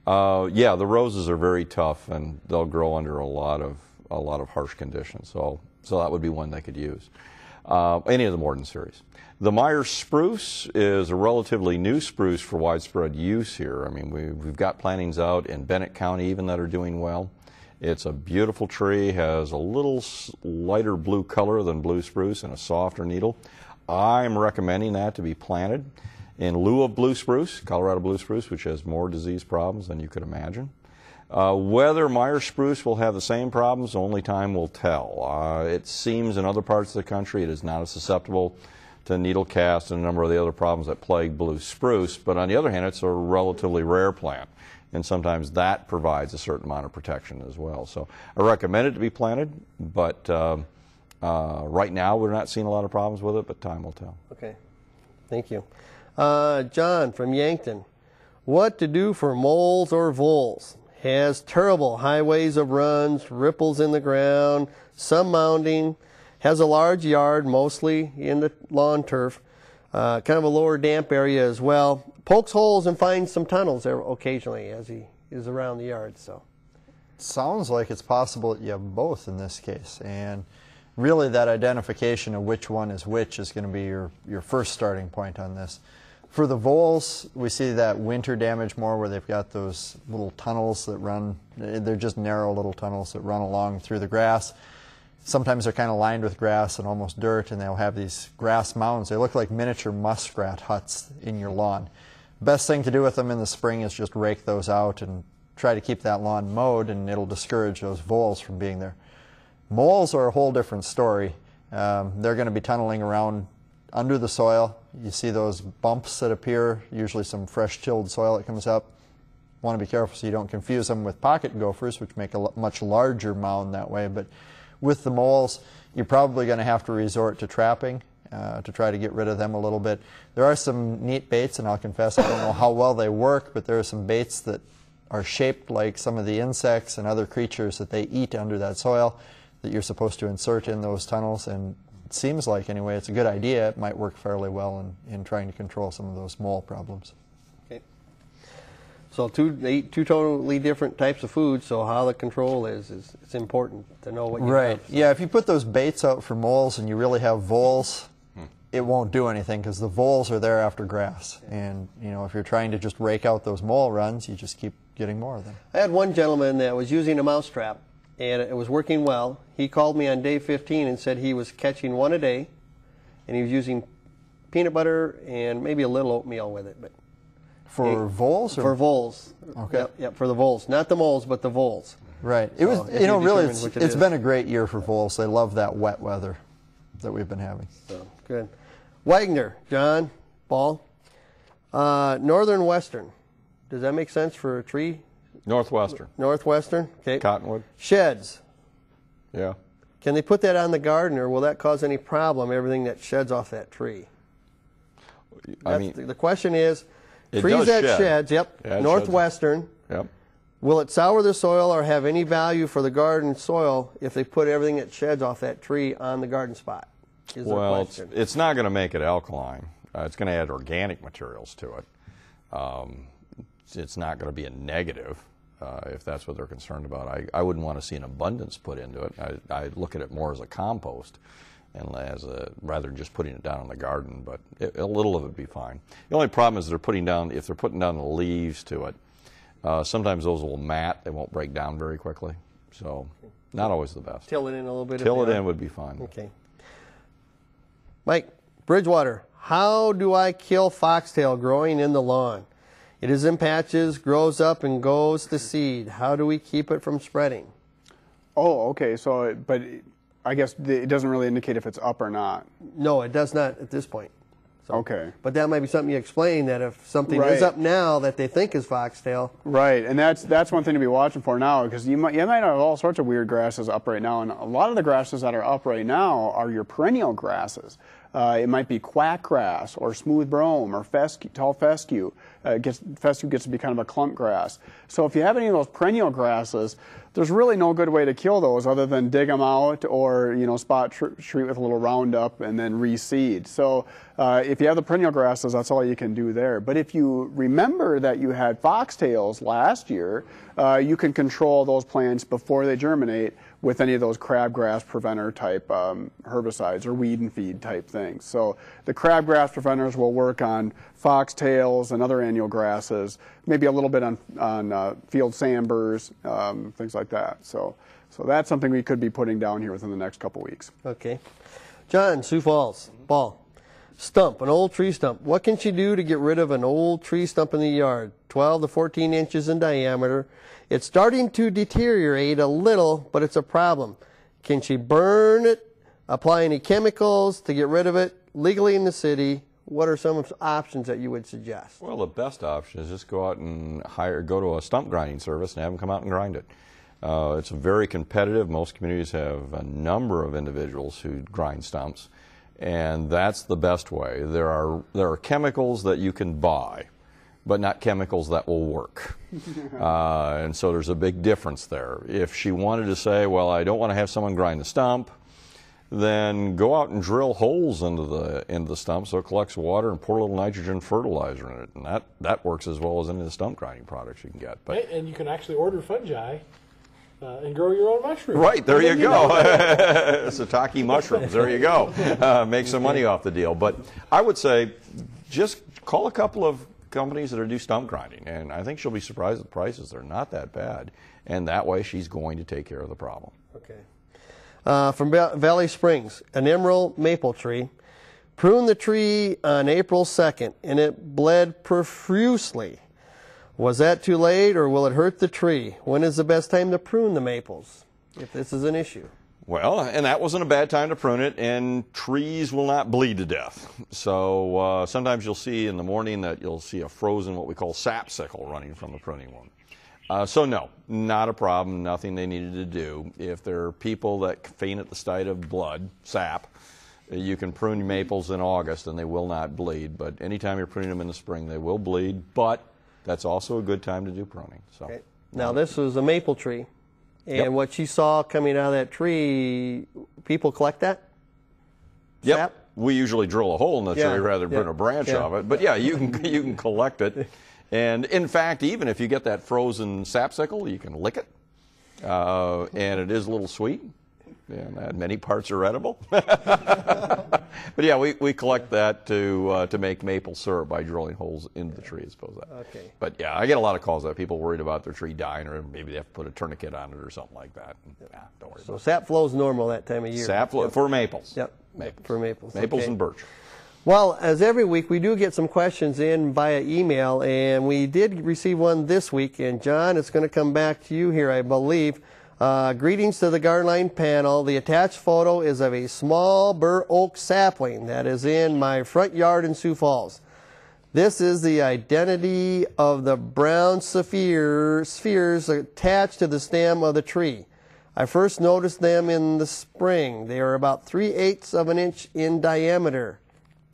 Yeah, the roses are very tough, and they'll grow under a lot of harsh conditions. So that would be one they could use. Any of the Morton series. The Myers spruce is a relatively new spruce for widespread use here. I mean, we've got plantings out in Bennett County even that are doing well. It's a beautiful tree, has a little lighter blue color than blue spruce and a softer needle. I'm recommending that to be planted in lieu of blue spruce, Colorado blue spruce, which has more disease problems than you could imagine. Whether Myers spruce will have the same problems, only time will tell. It seems in other parts of the country it is not as susceptible to needle cast and a number of the other problems that plague blue spruce, but on the other hand, it's a relatively rare plant, and sometimes that provides a certain amount of protection as well. So I recommend it to be planted, but right now we're not seeing a lot of problems with it, but time will tell. Okay, thank you. John from Yankton, what to do for moles or voles? Has terrible highways of runs, ripples in the ground, some mounding, Has a large yard, mostly in the lawn turf, kind of a lower damp area as well. Pokes holes and finds some tunnels there occasionally as he is around the yard. So, sounds like it's possible that you have both in this case, and really that identification of which one is which is going to be your first starting point on this. For the voles, we see that winter damage more where they've got those little tunnels that run, they're just narrow little tunnels that run along through the grass. Sometimes they're kind of lined with grass and almost dirt, and they'll have these grass mounds. They look like miniature muskrat huts in your lawn. Best thing to do with them in the spring is just rake those out and try to keep that lawn mowed, and it'll discourage those voles from being there. Moles are a whole different story. They're going to be tunneling around under the soil. You see those bumps that appear, usually some fresh tilled soil that comes up. Want to be careful so you don't confuse them with pocket gophers, which make a much larger mound that way. But with the moles, you're probably going to have to resort to trapping to try to get rid of them a little bit. There are some neat baits, and I'll confess I don't know how well they work, but there are some baits that are shaped like some of the insects and other creatures that they eat under that soil that you're supposed to insert in those tunnels, and it seems like, anyway, it's a good idea. It might work fairly well in trying to control some of those mole problems. okay. So they eat two totally different types of food, so how the control is it's important to know what you Right. have. Yeah, if you put those baits out for moles and you really have voles, it won't do anything because the voles are there after grass. And, you know, if you're trying to just rake out those mole runs, you just keep getting more of them. I had one gentleman that was using a mouse trap, and it was working well. He called me on day 15 and said he was catching one a day, and he was using peanut butter and maybe a little oatmeal with it. But For voles? Or? for voles. Okay. Yep, for the voles. Not the moles, but the voles. Right. It was, So if you know, you really, determine which it's it been a great year for voles. They love that wet weather that we've been having. So, good. Wagner, John, Paul. Northern Western. Does that make sense for a tree? Northwestern. Northwestern? Okay. Cottonwood. Sheds. Yeah. Can they put that on the garden, or will that cause any problem, everything that sheds off that tree? I mean, The question is, it trees does that shed. sheds, yep, Yeah, it Northwestern, Yep. will it sour the soil or have any value for the garden soil if they put everything that sheds off that tree on the garden spot? Is the Well, question. it's not going to make it alkaline. It's going to add organic materials to it. It's not going to be a negative if that's what they're concerned about. I wouldn't want to see an abundance put into it. I look at it more as a compost and rather than just putting it down in the garden, but a little of it would be fine. The only problem is if they're putting down the leaves to it, sometimes those will mat. They won't break down very quickly. So not always the best. Till it in a little bit. Till it in would be fine. Okay. Mike, Bridgewater, how do I kill foxtail growing in the lawn? It is in patches, grows up, and goes to seed. How do we keep it from spreading? Oh, okay. So, but I guess it doesn't really indicate if it's up or not. No, it does not at this point. So, Okay. But that might be something you explain, that if something Right. is up now that they think is foxtail. Right, and that's one thing to be watching for now, because you might have all sorts of weird grasses up right now, and a lot of the grasses that are up right now are your perennial grasses. It might be quack grass or smooth brome or tall fescue. Fescue gets to be kind of a clump grass. So if you have any of those perennial grasses, there's really no good way to kill those other than dig them out or spot treat with a little Roundup and then reseed. So if you have the perennial grasses, that's all you can do there. But if you remember that you had foxtails last year, you can control those plants before they germinate with any of those crabgrass preventer type herbicides or weed and feed type things. So the crabgrass preventers will work on foxtails and other annual grasses, maybe a little bit on field sandburs, things like that. So that's something we could be putting down here within the next couple weeks. Okay. John, Sioux Falls, Paul. Stump, an old tree stump. What can she do to get rid of an old tree stump in the yard? 12 to 14 inches in diameter. It's starting to deteriorate a little, but it's a problem. Can she burn it, apply any chemicals to get rid of it legally in the city? What are some options that you would suggest? Well, the best option is just go out and go to a stump grinding service and have them come out and grind it. It's very competitive. Most communities have a number of individuals who grind stumps, and that's the best way. There are chemicals that you can buy, but not chemicals that will work. And so there's a big difference there. If she wanted to say, well, I don't want to have someone grind the stump, then go out and drill holes into the stump so it collects water and pour a little nitrogen fertilizer in it, and that works as well as any of the stump grinding products you can get. But and you can actually order fungi and grow your own mushrooms. Right, there you go. Satake mushrooms, there you go. Make some money off the deal. But I would say just call a couple of companies that do stump grinding, and I think she'll be surprised at the prices. They're not that bad, and that way she's going to take care of the problem. Okay. From Valley Springs, an emerald maple tree. Pruned the tree on April 2nd, and it bled profusely. Was that too late, or will it hurt the tree? When is the best time to prune the maples, if this is an issue? Well, and that wasn't a bad time to prune it, and trees will not bleed to death. So sometimes you'll see in the morning that you'll see a frozen, what we call sap sickle, running from the pruning wound. So no, not a problem, nothing they needed to do. If there are people that faint at the sight of blood, sap, you can prune your maples in August and they will not bleed. But anytime you're pruning them in the spring, they will bleed, but that's also a good time to do pruning. So. Okay. Now this was a maple tree, and what she saw coming out of that tree, people collect that? Yep. Sap? We usually drill a hole in the tree rather than prune a branch of it. But yeah, you can collect it. And in fact, even if you get that frozen sapsicle, you can lick it, and it is a little sweet, and many parts are edible. But yeah, we collect that to make maple syrup by drilling holes into the tree, I suppose. Okay. But yeah, I get a lot of calls that people worried about their tree dying, or maybe they have to put a tourniquet on it or something like that. Don't worry. So sap flow's normal that time of year. Sap flow for maples. Yep. Maples. For maples. Maples okay. and birch. Well, as every week, we do get some questions in via email, and we did receive one this week. And John, it's going to come back to you here, I believe. Greetings to the Garden Line panel. The attached photo is of a small bur oak sapling that is in my front yard in Sioux Falls. This is the identity of the brown spheres attached to the stem of the tree. I first noticed them in the spring. They are about 3/8 of an inch in diameter.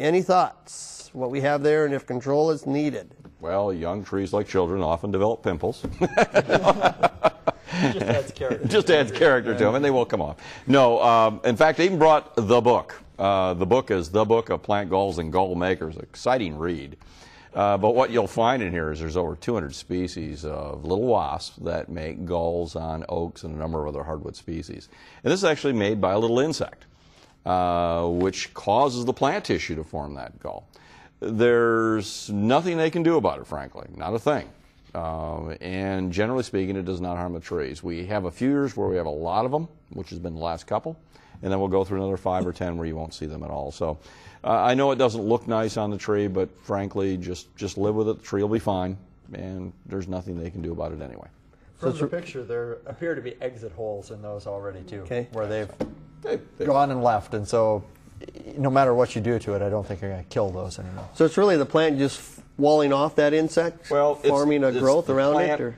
Any thoughts? What we have there, and if control is needed? Well, young trees, like children, often develop pimples. Just adds character. Just adds character to them, and they will come off. No, in fact, I even brought the book. The book is The Book of Plant Galls and Gall Makers. Exciting read. But what you'll find in here is there's over 200 species of little wasps that make galls on oaks and a number of other hardwood species. And this is actually made by a little insect, which causes the plant tissue to form that gall. There's nothing they can do about it, frankly, not a thing. And generally speaking, it does not harm the trees. We have a few years where we have a lot of them, which has been the last couple, and then we'll go through another 5 or 10 where you won't see them at all. So I know it doesn't look nice on the tree, but frankly, just live with it. The tree will be fine, and there's nothing they can do about it anyway. From the picture, there appear to be exit holes in those already, too, Okay. where they've gone and left. And so no matter what you do to it, I don't think you're going to kill those anymore. So it's really the plant just walling off that insect, forming a growth around it? Or?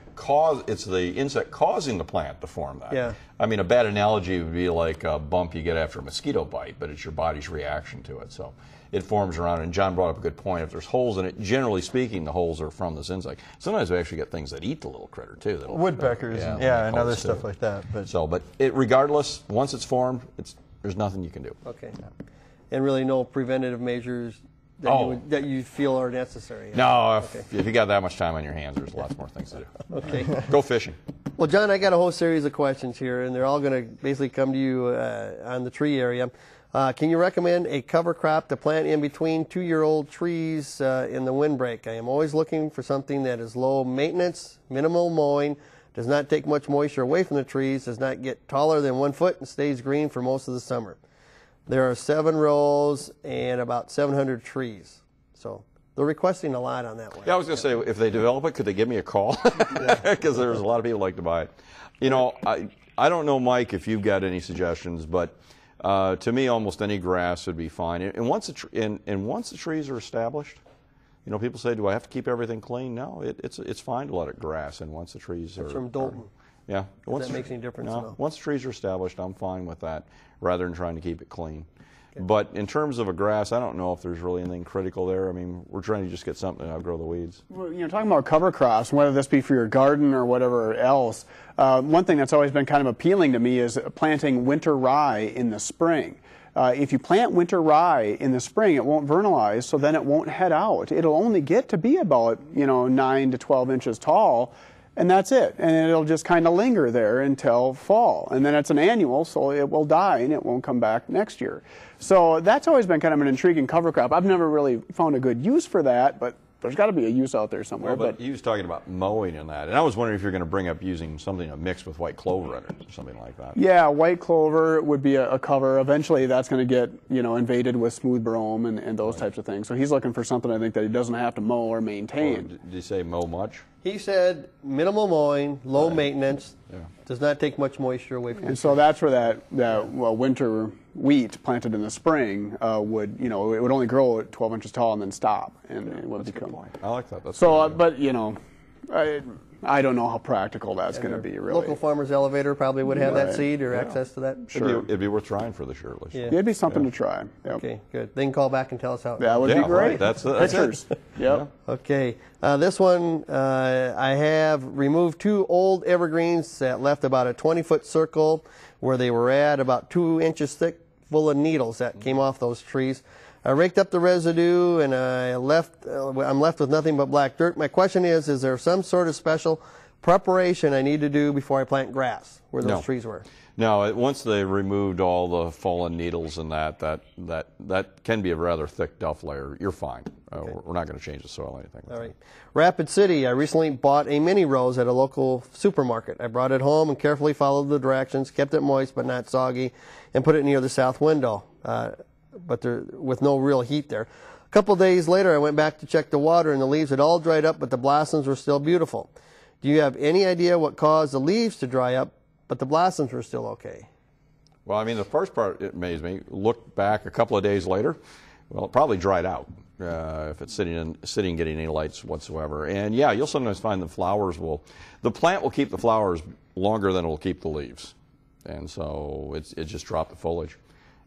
It's the insect causing the plant to form that. Yeah. I mean, a bad analogy would be like a bump you get after a mosquito bite, but it's your body's reaction to it. So it forms around it. And John brought up a good point. If there's holes in it, generally speaking, the holes are from this insect. Sometimes we actually get things that eat the little critter, too. Woodpeckers and other stuff like that. But regardless, once it's formed, there's nothing you can do. Okay. And really no preventative measures that you feel are necessary? No, if you got that much time on your hands, there's lots more things to do. Okay. Go fishing. Well, John, I got a whole series of questions here, and they're all going to basically come to you on the tree area. Can you recommend a cover crop to plant in between 2-year-old trees in the windbreak? I am always looking for something that is low maintenance, minimal mowing, does not take much moisture away from the trees, does not get taller than 1 foot, and stays green for most of the summer. There are 7 rows and about 700 trees. So they're requesting a lot on that one. Yeah, I was going to say, if they develop it, could they give me a call? Because there's a lot of people who like to buy it. You know, I don't know, Mike, if you've got any suggestions, but to me, almost any grass would be fine. And once the trees are established, you know, people say, do I have to keep everything clean? No, it's fine to let it grass. And once the trees are... That's from Dalton. Yeah. Does that make any difference? No. Once trees are established, I'm fine with that, rather than trying to keep it clean. But in terms of a grass, I don't know if there's really anything critical there. I mean, we're trying to just get something to outgrow the weeds. Well, talking about cover crops, whether this be for your garden or whatever else, one thing that's always been kind of appealing to me is planting winter rye in the spring. If you plant winter rye in the spring, it won't vernalize, so then it won't head out. It'll only get to be about 9 to 12 inches tall, and that's it. And it'll just kind of linger there until fall. And then it's an annual, so it will die and it won't come back next year. So that's always been kind of an intriguing cover crop. I've never really found a good use for that, but there's got to be a use out there somewhere. Well, but he was talking about mowing and that. And I was wondering if you're going to bring up using something mixed with white clover in it or something like that. Yeah, white clover would be a cover. Eventually that's going to get, invaded with smooth brome and those types of things. So he's looking for something, I think, that he doesn't have to mow or maintain. Did he say mow much? He said minimal mowing, low maintenance, does not take much moisture away from it. And so that's where that winter wheat planted in the spring would, it would only grow at 12 inches tall and then stop, and it would become. I like that. That's so, but I don't know how practical that's going to be, really. Local farmer's elevator probably would have that seed or access to that. Sure. It'd be worth trying for the shirtless. Yeah. It'd be something to try. Yep. Okay, good. They can call back and tell us how. That would be great. Right. That's pictures. Yep. Okay. This one, I have removed 2 old evergreens that left about a 20-foot circle where they were at, about 2 inches thick, full of needles that came off those trees. I raked up the residue and I'm left with nothing but black dirt. My question is there some sort of special preparation I need to do before I plant grass where those trees were? No, once they removed all the fallen needles and that can be a rather thick duff layer. You're fine. Okay. We're not going to change the soil or anything. All right. Rapid City, I recently bought a mini rose at a local supermarket. I brought it home and carefully followed the directions, kept it moist but not soggy, and put it near the south window. But with no real heat there. A couple days later, I went back to check the water, and the leaves had all dried up, but the blossoms were still beautiful. Do you have any idea what caused the leaves to dry up, but the blossoms were still okay? Well, I mean, the first part, it amazed me. Look back a couple of days later, well, it probably dried out if it's sitting getting any lights whatsoever. And yeah, you'll sometimes find the plant will keep the flowers longer than it will keep the leaves. And so it just dropped the foliage.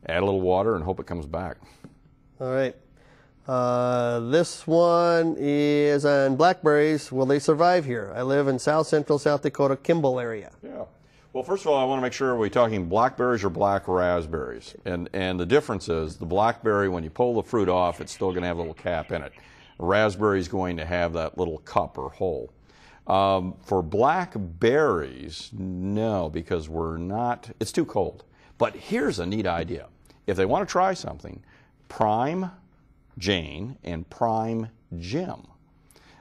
Add a little water and hope it comes back. All right. This one is on blackberries. Will they survive here? I live in south central South Dakota, Kimball area. Yeah. Well, first of all, I want to make sure, are we talking blackberries or black raspberries? And the difference is the blackberry, when you pull the fruit off, it's still going to have a little cap in it. A raspberry is going to have that little cup or hole. For blackberries, no, because it's too cold. But here's a neat idea. If they want to try something, Prime Jane and Prime Jim.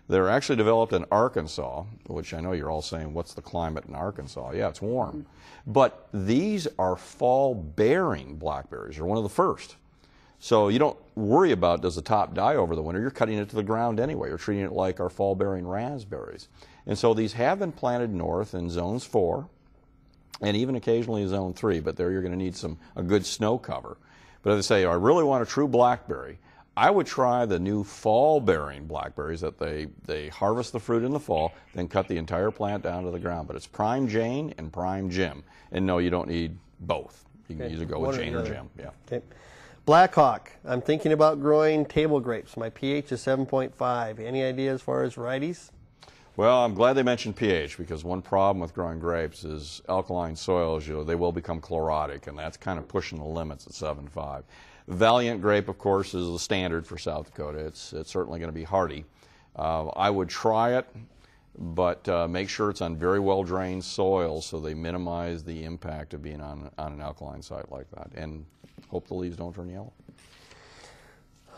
They're actually developed in Arkansas, which I know you're all saying, what's the climate in Arkansas? Yeah, it's warm. But these are fall-bearing blackberries. They're one of the first. So you don't worry about does the top die over the winter. You're cutting it to the ground anyway. You're treating it like our fall-bearing raspberries. And so these have been planted north in zones 4. And even occasionally zone 3, but there you're going to need a good snow cover. But if they say, I really want a true blackberry, I would try the new fall-bearing blackberries that they harvest the fruit in the fall, then cut the entire plant down to the ground. But it's Prime Jane and Prime Jim. And no, you don't need both. You can either go with Jane or Jim. Yeah. Okay. Black Hawk. I'm thinking about growing table grapes. My pH is 7.5. Any idea as far as varieties? Well, I'm glad they mentioned pH, because one problem with growing grapes is alkaline soils, they will become chlorotic, and that's kind of pushing the limits at 7.5. Valiant grape, of course, is the standard for South Dakota. It's certainly going to be hardy. I would try it, but make sure it's on very well-drained soil so they minimize the impact of being on an alkaline site like that, and hope the leaves don't turn yellow.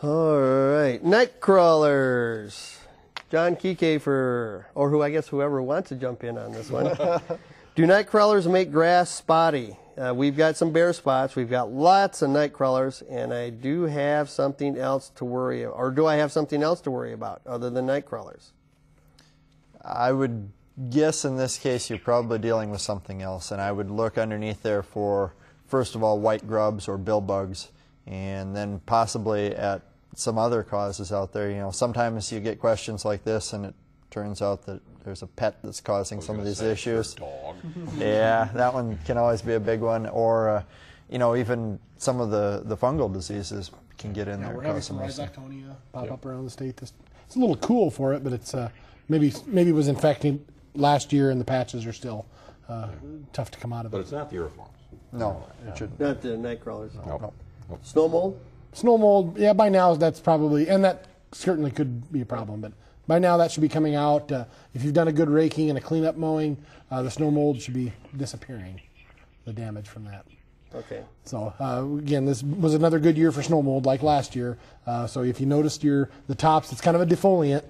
All right, night crawlers. John Kiekefer, or whoever wants to jump in on this one. Do night crawlers make grass spotty? We've got some bare spots. We've got lots of night crawlers, and I do have something else to worry about. Or do I have something else to worry about other than night crawlers? I would guess in this case you're probably dealing with something else, and I would look underneath there for, first of all, white grubs or bill bugs, and then possibly at some other causes out there. Sometimes you get questions like this and it turns out that there's a pet that's causing some of these issues. Dog. Yeah, that one can always be a big one. Or you know, even some of the fungal diseases can get in there. We're having some rhizoctonia pop up around the state. It's a little cool for it, but it's maybe it was infected last year, and the patches are still tough to come out of. But it's not the earthworms. No, it shouldn't. Not the night crawlers. No. Snow mold? Snow mold, yeah, by now that's probably, and that certainly could be a problem, but by now that should be coming out. If you've done a good raking and a cleanup mowing, the snow mold should be disappearing, the damage from that. Okay. So again, this was another good year for snow mold, like last year. So if you noticed the tops, it's kind of a defoliant.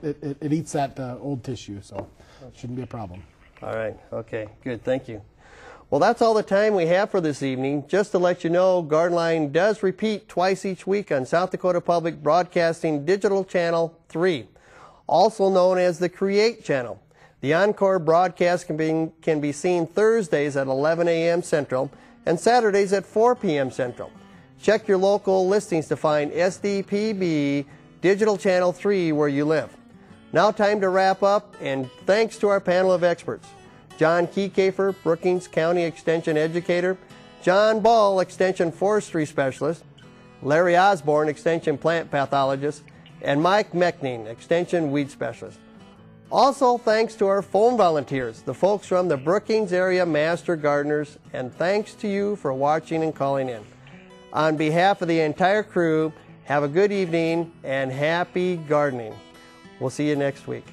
It eats that old tissue, so it shouldn't be a problem. All right. Okay. Good. Thank you. Well, that's all the time we have for this evening. Just to let you know, Gardenline does repeat twice each week on South Dakota Public Broadcasting Digital Channel 3, also known as the Create Channel. The encore broadcast can be seen Thursdays at 11 a.m. Central and Saturdays at 4 p.m. Central. Check your local listings to find SDPB Digital Channel 3 where you live. Now time to wrap up, and thanks to our panel of experts. John Keykafer, Brookings County Extension Educator, John Ball, Extension Forestry Specialist, Larry Osborne, Extension Plant Pathologist, and Mike Meckning, Extension Weed Specialist. Also, thanks to our phone volunteers, the folks from the Brookings Area Master Gardeners, and thanks to you for watching and calling in. On behalf of the entire crew, have a good evening and happy gardening. We'll see you next week.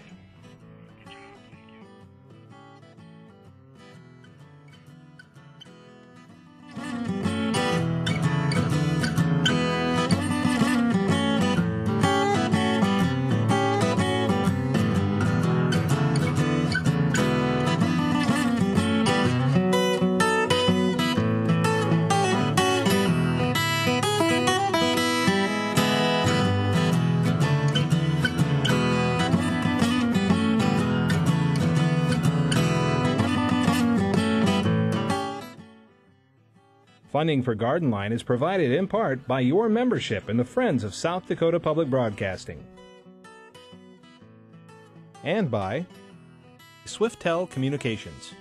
Funding for Gardenline is provided in part by your membership in the Friends of South Dakota Public Broadcasting. And by Swiftel Communications.